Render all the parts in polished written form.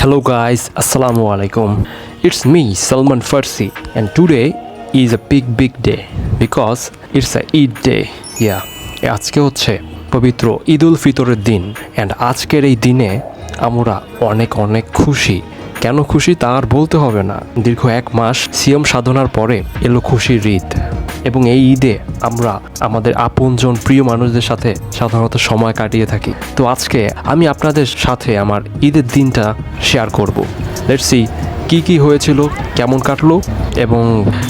Hello guys, Assalamu alaikum. It's me, Salman Farsi, and today is a big day because it's a Eid day. Yeah, আজকে হচ্ছে পবিত্র ঈদ উল ফিতরের দিন and আজকের এই দিনে আমরা অনেক খুশি। কেন খুশি তা আর বলতে হবে না, দীর্ঘ 1 মাস সিয়াম সাধনার পরে এলো খুশির ঈদ এবং এই ঈদে আমরা আমাদের আপনজন প্রিয় মানুষদের সাথে সাধারণত সময় কাটিয়ে থাকি। তো আজকে আমি আপনাদের সাথে আমার ঈদের দিনটা শেয়ার করব। লেটস সি কী হয়েছিল, কেমন কাটলো এবং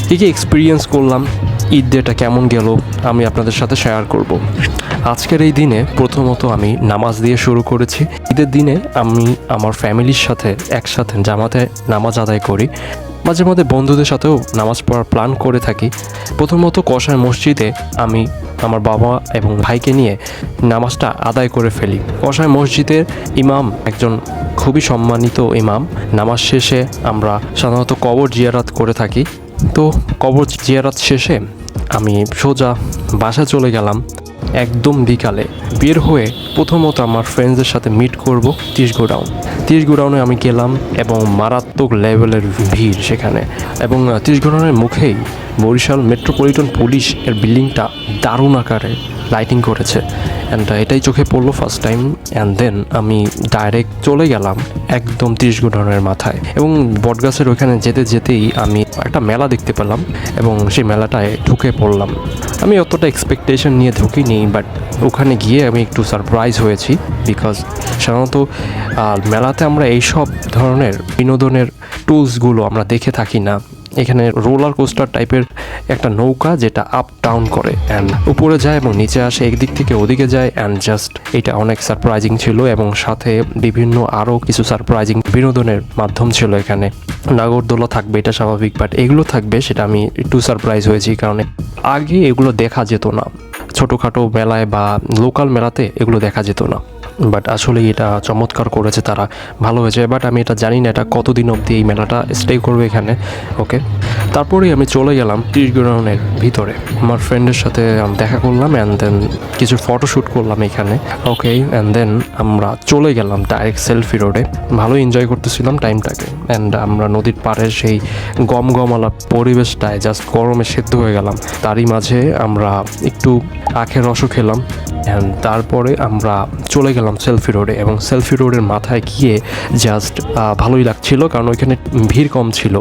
কী এক্সপিরিয়েন্স করলাম, ঈদ ডেটা কেমন গেল আমি আপনাদের সাথে শেয়ার করব। আজকের এই দিনে প্রথমত আমি নামাজ দিয়ে শুরু করেছি। ঈদের দিনে আমি আমার ফ্যামিলির সাথে একসাথে জামাতে নামাজ আদায় করি, মাঝে মধ্যে বন্ধুদের সাথেও নামাজ পড়ার প্ল্যান করে থাকি। প্রথমত কসাই মসজিদে আমি আমার বাবা এবং ভাইকে নিয়ে নামাজটা আদায় করে ফেলি। কসাই মসজিদের ইমাম একজন খুবই সম্মানিত ইমাম। নামাজ শেষে আমরা সাধারণত কবর জিয়ারত করে থাকি। তো কবর জিয়ারত শেষে আমি সোজা বাসায় চলে গেলাম একদম বিকালে। বের হয়ে প্রথমত আমার ফ্রেন্ডসদের সাথে মিট করব তিরিশ গোডাউনে আমি গেলাম এবং মারাত্মক লেভেলের ভিড় সেখানে, এবং তিরিশ গোডাউনের মুখেই বরিশাল মেট্রোপলিটন পুলিশ এর বিল্ডিংটা দারুণ আকারে লাইটিং করেছে অ্যান্ড এটাই চোখে পড়লো ফার্স্ট টাইম। অ্যান্ড দেন আমি ডাইরেক্ট চলে গেলাম একদম 30 গোডাউনের মাথায়, এবং বটগাছের ওইখানে যেতেই আমি একটা মেলা দেখতে পেলাম এবং সেই মেলাটায় ঢুকে পড়লাম। আমি অতটা এক্সপেকটেশন নিয়ে ঢুকিনি, বাট ওখানে গিয়ে আমি একটু সারপ্রাইজ হয়েছি বিকজ সাধারণত মেলাতে আমরা এইসব ধরনের বিনোদনের টুলসগুলো আমরা দেখে থাকি না। এখানে রোলার কোস্টার টাইপের একটা নৌকা যেটা আপ ডাউন করে অ্যান্ড উপরে যায় এবং নিচে আসে, একদিক থেকে ওদিকে যায় অ্যান্ড জাস্ট এটা অনেক সারপ্রাইজিং ছিল। এবং সাথে বিভিন্ন আরও কিছু সারপ্রাইজিং বিনোদনের মাধ্যম ছিল এখানে। নাগরদোলা থাকবে, এটা স্বাভাবিক, বাট এগুলো থাকবে সেটা আমি একটু সারপ্রাইজ হয়েছি, কারণ আগে এগুলো দেখা যেত না। ছোটোখাটো মেলায় বা লোকাল মেলাতে এগুলো দেখা যেত না, বাট আসলে এটা চমৎকার করেছে তারা, ভালো হয়েছে। বাট আমি এটা জানি না এটা কতদিন অবধি এই মেলাটা স্টে করবে এখানে। ওকে, তারপরেই আমি চলে গেলাম 30 গোডাউনের ভিতরে, আমার ফ্রেন্ডের সাথে দেখা করলাম অ্যান্ড দেন কিছু ফটোশ্যুট করলাম এখানে। ওকে, অ্যান্ড দেন আমরা চলে গেলাম ডাইরেক্ট সেলফি রোডে। ভালো এনজয় করতেছিলাম টাইমটাকে অ্যান্ড আমরা নদীর পাড়ে সেই গমগমালা পরিবেশটায় জাস্ট গরমে সেদ্ধ হয়ে গেলাম। তারই মাঝে আমরা একটু আখের রসও খেলাম অ্যান্ড তারপরে আমরা চলে গেলাম সেলফি রোডে, এবং সেলফি রোডের মাথায় গিয়ে জাস্ট ভালোই লাগছিল কারণ ওইখানে ভিড় কম ছিল।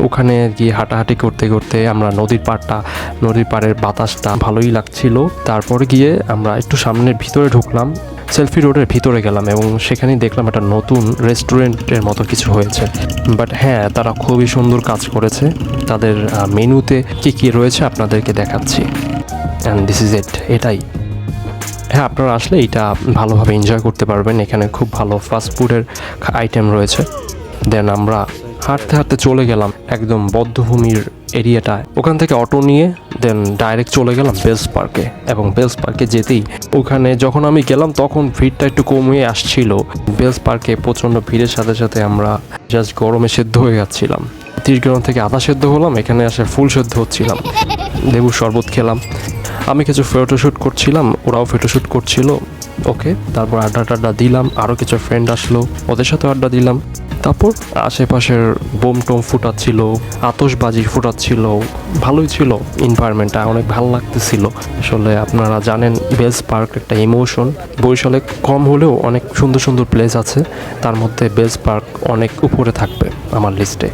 ওখানে গিয়ে হাঁটাহাঁটি করতে আমরা নদীর পাড়ের বাতাসটা ভালোই লাগছিল। তারপরে গিয়ে আমরা একটু সামনের ভিতরে ঢুকলাম, সেলফি রোডের ভিতরে গেলাম এবং সেখানেই দেখলাম একটা নতুন রেস্টুরেন্টের মতো কিছু হয়েছে। বাট হ্যাঁ, তারা খুবই সুন্দর কাজ করেছে। তাদের মেনুতে কী রয়েছে আপনাদেরকে দেখাচ্ছি অ্যান্ড দিস ইজ এটাই। হ্যাঁ, আপনারা আসলে এইটা ভালোভাবে এনজয় করতে পারবেন। এখানে খুব ভালো ফাস্টফুডের আইটেম রয়েছে। দেন আমরা হাঁটতে চলে গেলাম একদম বদ্ধভূমির এরিয়াটায়। ওখান থেকে অটো নিয়ে দেন ডাইরেক্ট চলে গেলাম বেলস পার্কে, এবং বেলস পার্কে যেতেই ওখানে যখন আমি গেলাম তখন ভিড়টা একটু কমে আসছিল। বেলস পার্কে প্রচণ্ড ভিড়ের সাথে আমরা জাস্ট গরমে সেদ্ধ হয়ে যাচ্ছিলাম। 30 গ্রাম থেকে আধা সেদ্ধ হলাম, এখানে আসে ফুল সেদ্ধ হচ্ছিলাম। লেবুর শরবত খেলাম, আমি কিছু ফটোশ্যুট করছিলাম, ওরাও ফটোশ্যুট করছিল। ওকে, তারপর আড্ডা দিলাম, আরও কিছু ফ্রেন্ড আসলো, ওদের সাথে আড্ডা দিলাম। তারপর আশেপাশের বোম টোম ফুটাচ্ছিল, আতশবাজি ফুটাচ্ছিল, ভালোই ছিল এনভায়রনমেন্টটা, অনেক ভালো লাগতেছিল। আসলে আপনারা জানেন বেলস পার্ক একটা ইমোশন। বরিশালে কম হলেও অনেক সুন্দর প্লেস আছে, তার মধ্যে বেলস পার্ক অনেক উপরে থাকবে আমার লিস্টে।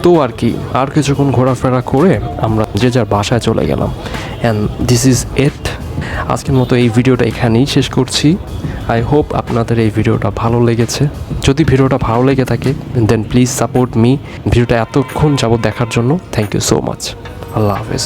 তো আর কি, আর কিছুক্ষণ ঘোরাফেরা করে আমরা যে যার বাসায় চলে গেলাম অ্যান্ড দিস ইজ ইট। আজকের মতো এই ভিডিওটা এখানেই শেষ করছি। আই হোপ আপনাদের এই ভিডিওটা ভালো লেগেছে। যদি ভিডিওটা ভালো লেগে থাকে দেন প্লিজ সাপোর্ট মি। ভিডিওটা এতক্ষণ যাবত দেখার জন্য থ্যাংক ইউ সো মাচ। আল্লাহ হাফেজ।